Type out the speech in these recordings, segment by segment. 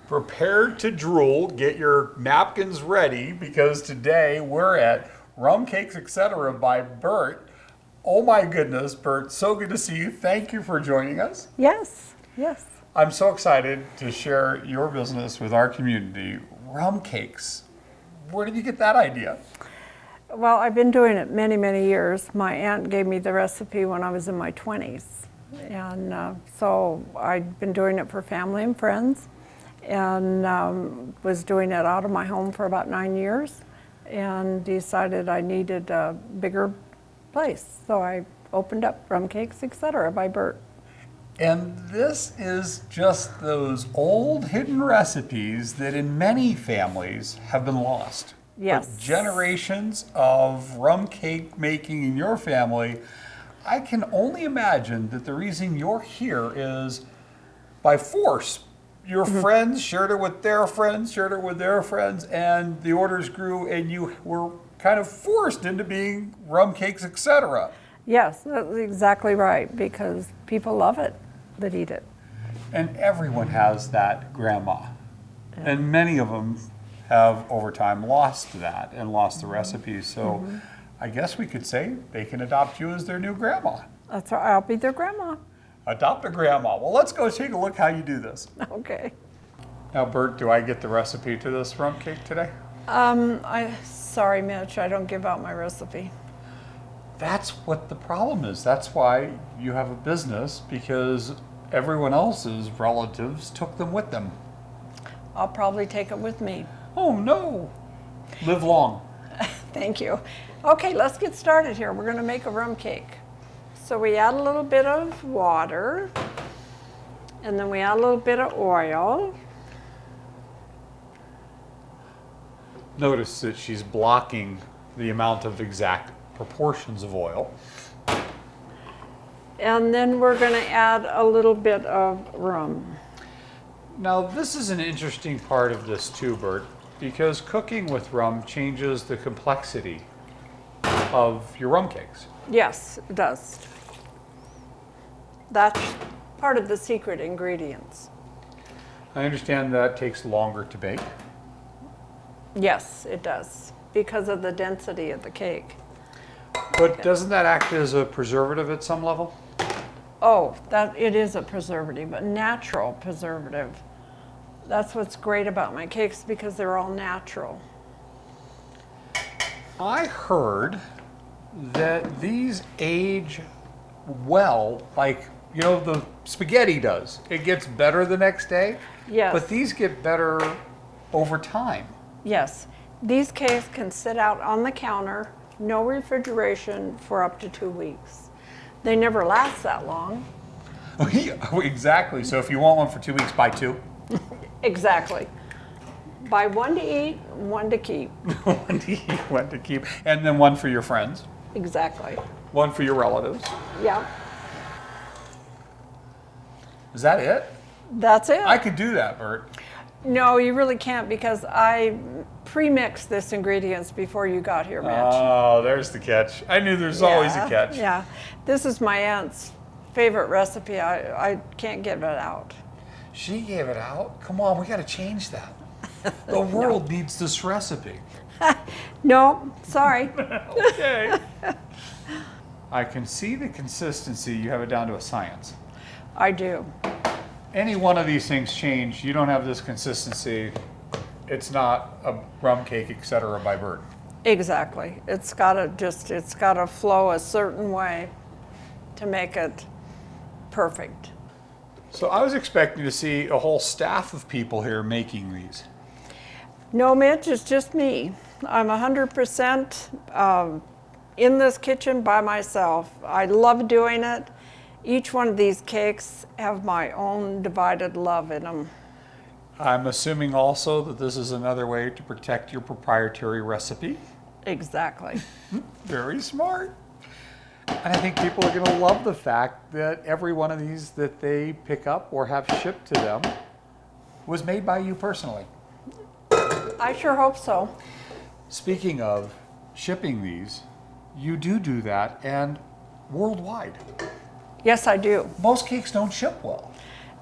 Prepare to drool. Get your napkins ready because today we're at Rum Cakes, Etc. by Bert. Oh my goodness, Bert, so good to see you. Thank you for joining us. Yes, yes. I'm so excited to share your business with our community. Rum Cakes. Where did you get that idea? Well, I've been doing it many, many years. My aunt gave me the recipe when I was in my 20s. And so I'd been doing it for family and friends, and was doing it out of my home for about 9 years, and decided I needed a bigger place. So I opened up Rum Cakes, Etc. by Bert. And this is just those old hidden recipes that in many families have been lost. Yes. But generations of rum cake making in your family, I can only imagine that the reason you're here is by force. Your friends shared it with their friends, shared it with their friends, and the orders grew and you were kind of forced into being Rum Cakes, Etc. Yes, that's exactly right, because people love it that eat it. And everyone has that grandma. And many of them have over time lost that and lost the recipes. So I guess we could say they can adopt you as their new grandma. That's right, I'll be their grandma. Adopt a grandma. Well, let's go take a look how you do this. Okay. Now, Bert, do I get the recipe to this rum cake today? Sorry, Mitch, I don't give out my recipe. That's what the problem is. That's why you have a business, because everyone else's relatives took them with them. I'll probably take it with me. Oh, no. Live long. Thank you. Okay, let's get started here. We're going to make a rum cake. So we add a little bit of water, and then we add a little bit of oil. Notice that she's blocking the amount of exact proportions of oil. And then we're going to add a little bit of rum. Now, this is an interesting part of this too, Bert, because cooking with rum changes the complexity of your rum cakes. Yes, it does. That's part of the secret ingredients. I understand that takes longer to bake. Yes, it does, because of the density of the cake. But doesn't that act as a preservative at some level? Oh, that it is a preservative, a natural preservative. That's what's great about my cakes, because they're all natural. I heard that these age well, like, you know, the spaghetti does. It gets better the next day. Yes. But these get better over time. Yes, these cakes can sit out on the counter, no refrigeration, for up to 2 weeks. They never last that long. Exactly. So if you want one for 2 weeks, buy two. Exactly. Buy one to eat, one to keep. One to eat, one to keep. And then one for your friends. Exactly. One for your relatives. Yeah, Is that it? that's it. I could do that, Bert. No, you really can't, because I pre-mixed this ingredients before you got here, Mitch. Oh, there's the catch. I knew there's always a catch. Yeah, this is my aunt's favorite recipe. I can't give it out. She gave it out. Come on, we got to change that. The world needs this recipe. No, sorry. Okay. I can see the consistency. You have it down to a science. I do. Any one of these things change, you don't have this consistency, it's not a rum cake, etc. by Bert. Exactly. It's got to flow a certain way to make it perfect. So I was expecting to see a whole staff of people here making these. No, Mitch, it's just me. I'm 100% in this kitchen by myself. I love doing it. Each one of these cakes have my own divided love in them. I'm assuming also that this is another way to protect your proprietary recipe. Exactly. Very smart. And I think people are going to love the fact that every one of these that they pick up or have shipped to them was made by you personally. I sure hope so. Speaking of shipping these, you do that, and worldwide. Yes, I do. Most cakes don't ship well.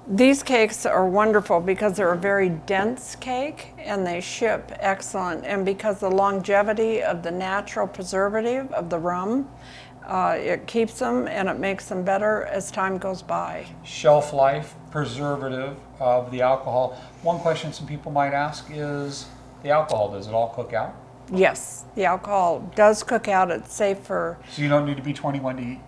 These cakes are wonderful because they're a very dense cake and they ship excellent. And because the longevity of the natural preservative of the rum, it keeps them and it makes them better as time goes by. Shelf life, preservative of the alcohol. One question some people might ask is the alcohol, does it all cook out? Yes, the alcohol does cook out. It's safe for... So you don't need to be 21 to eat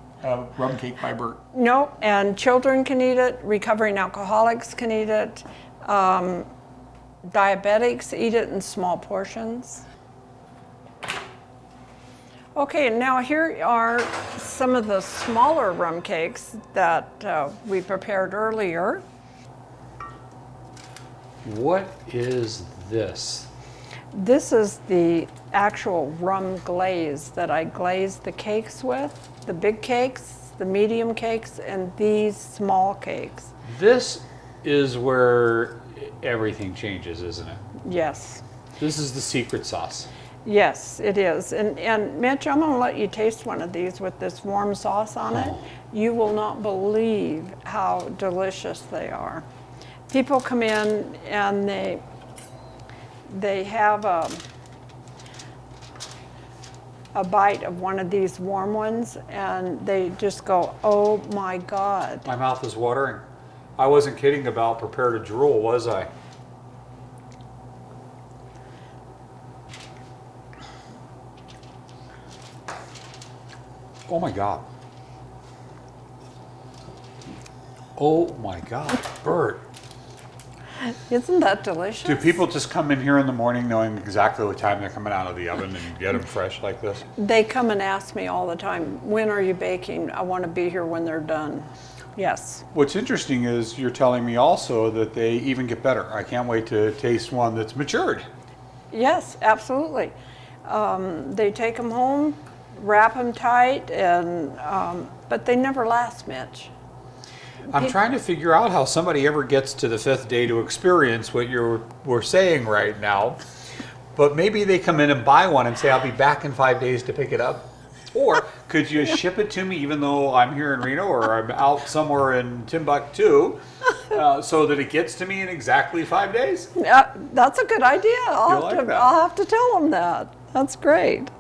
Rum Cake by Bert. No, and children can eat it, recovering alcoholics can eat it, diabetics eat it in small portions. Okay, now here are some of the smaller rum cakes that we prepared earlier. What is this? This is the actual rum glaze that I glazed the cakes with, the big cakes, the medium cakes, and these small cakes. This is where everything changes, isn't it? Yes. This is the secret sauce. Yes, it is. And Mitch, I'm going to let you taste one of these with this warm sauce on it. You will not believe how delicious they are. People come in and they have a bite of one of these warm ones and they just go, oh my God. My mouth is watering. I wasn't kidding about prepare to drool, was I? Oh my God. Oh my God, Bert. Isn't that delicious? Do people just come in here in the morning knowing exactly what time they're coming out of the oven and get them fresh like this? They come and ask me all the time, when are you baking? I want to be here when they're done. Yes. What's interesting is you're telling me also that they even get better. I can't wait to taste one that's matured. Yes, absolutely. They take them home, wrap them tight, and but they never last, Mitch. I'm trying to figure out how somebody ever gets to the 5th day to experience what we're saying right now. But maybe they come in and buy one and say, I'll be back in 5 days to pick it up. Or could you ship it to me even though I'm here in Reno or I'm out somewhere in Timbuktu so that it gets to me in exactly 5 days? Yeah, that's a good idea. I'll have to tell them that. That's great.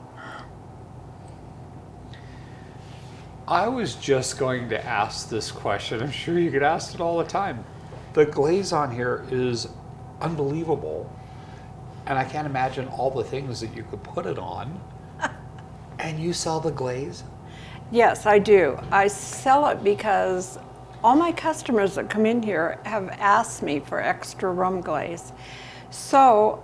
I was just going to ask this question. I'm sure you get asked it all the time. The glaze on here is unbelievable. And I can't imagine all the things that you could put it on. And you sell the glaze? Yes, I do. I sell it because all my customers that come in here have asked me for extra rum glaze. So,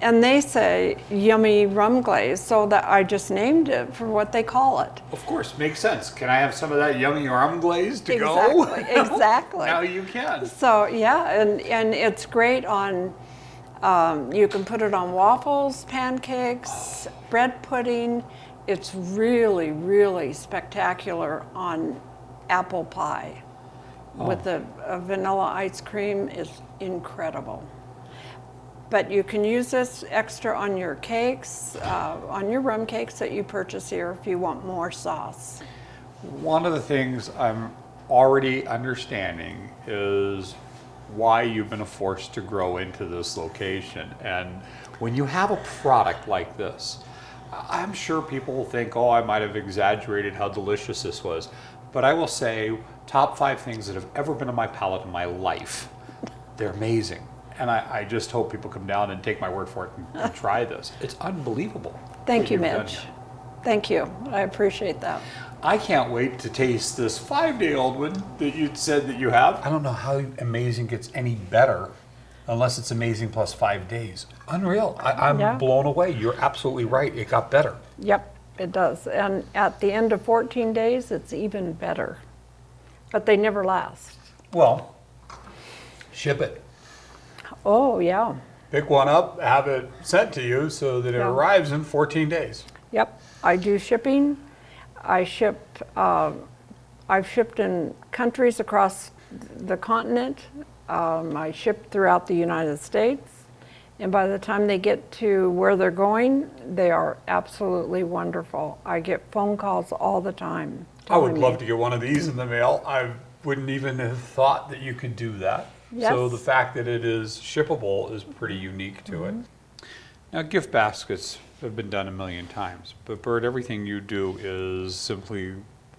and they say yummy rum glaze, so that I just named it for what they call it. Of course, makes sense. Can I have some of that yummy rum glaze to Exactly, go? exactly. Now you can. So yeah, and it's great on, you can put it on waffles, pancakes, bread pudding. It's really, really spectacular on apple pie. With a vanilla ice cream is incredible. But you can use this extra on your cakes, on your rum cakes that you purchase here if you want more sauce. One of the things I'm already understanding is why you've been forced to grow into this location. And when you have a product like this, I'm sure people will think, oh, I might have exaggerated how delicious this was. But I will say, top 5 things that have ever been on my palate in my life. They're amazing. And I just hope people come down and take my word for it and try this. It's unbelievable. Thank you, Mitch. Thank you. I appreciate that. I can't wait to taste this 5-day-old one that you said that you have. I don't know how amazing gets any better unless it's amazing plus 5 days. Unreal. I'm blown away. You're absolutely right. It got better. Yep, it does. And at the end of 14 days, it's even better. But they never last. Well, ship it. Oh, yeah. Pick one up, have it sent to you so that it arrives in 14 days. Yep, I do shipping. I've shipped in countries across the continent. I ship throughout the United States. And by the time they get to where they're going, they are absolutely wonderful. I get phone calls all the time. I would love to get one of these in the mail. I wouldn't even have thought that you could do that. Yes. So the fact that it is shippable is pretty unique to it. Now, gift baskets have been done a million times, but Bert, everything you do is simply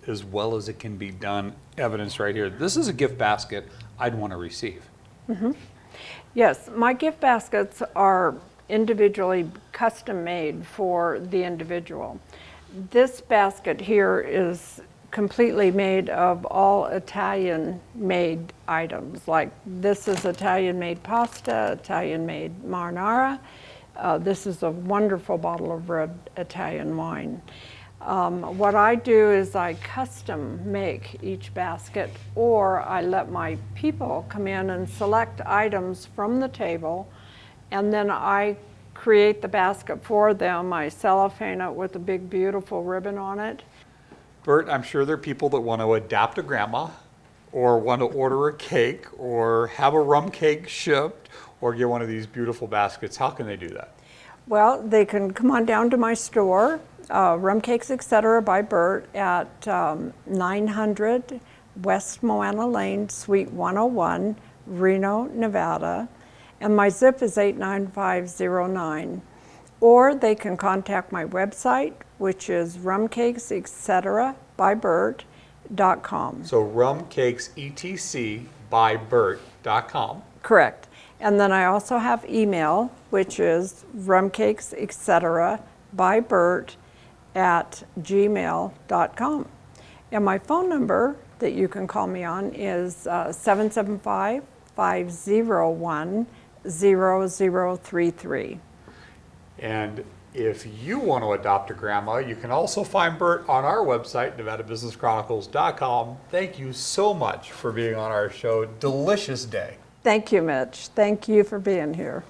as well as it can be done, evidence right here. This is a gift basket I'd want to receive. Yes, my gift baskets are individually custom made for the individual. This basket here is completely made of all Italian made items. Like this is Italian made pasta, Italian made marinara. This is a wonderful bottle of red Italian wine. What I do is I custom make each basket, or I let my people come in and select items from the table, and then I create the basket for them. I cellophane it with a big beautiful ribbon on it. Bert, I'm sure there are people that want to adapt a grandma, or want to order a cake, or have a rum cake shipped, or get one of these beautiful baskets. How can they do that? Well, they can come on down to my store, Rum Cakes, Etc.by Bert, at 900 West Moana Lane, Suite 101, Reno, Nevada. And my zip is 89509. Or they can contact my website, which is rumcakesetcbybert.com. So rumcakesetcbybert.com. Correct. And then I also have email, which is rumcakesetcbybert@gmail.com. And my phone number that you can call me on is 775-501-0033. And if you want to adopt a grandma, you can also find Bert on our website, NevadaBusinessChronicles.com. Thank you so much for being on our show. Delicious day. Thank you, Mitch. Thank you for being here.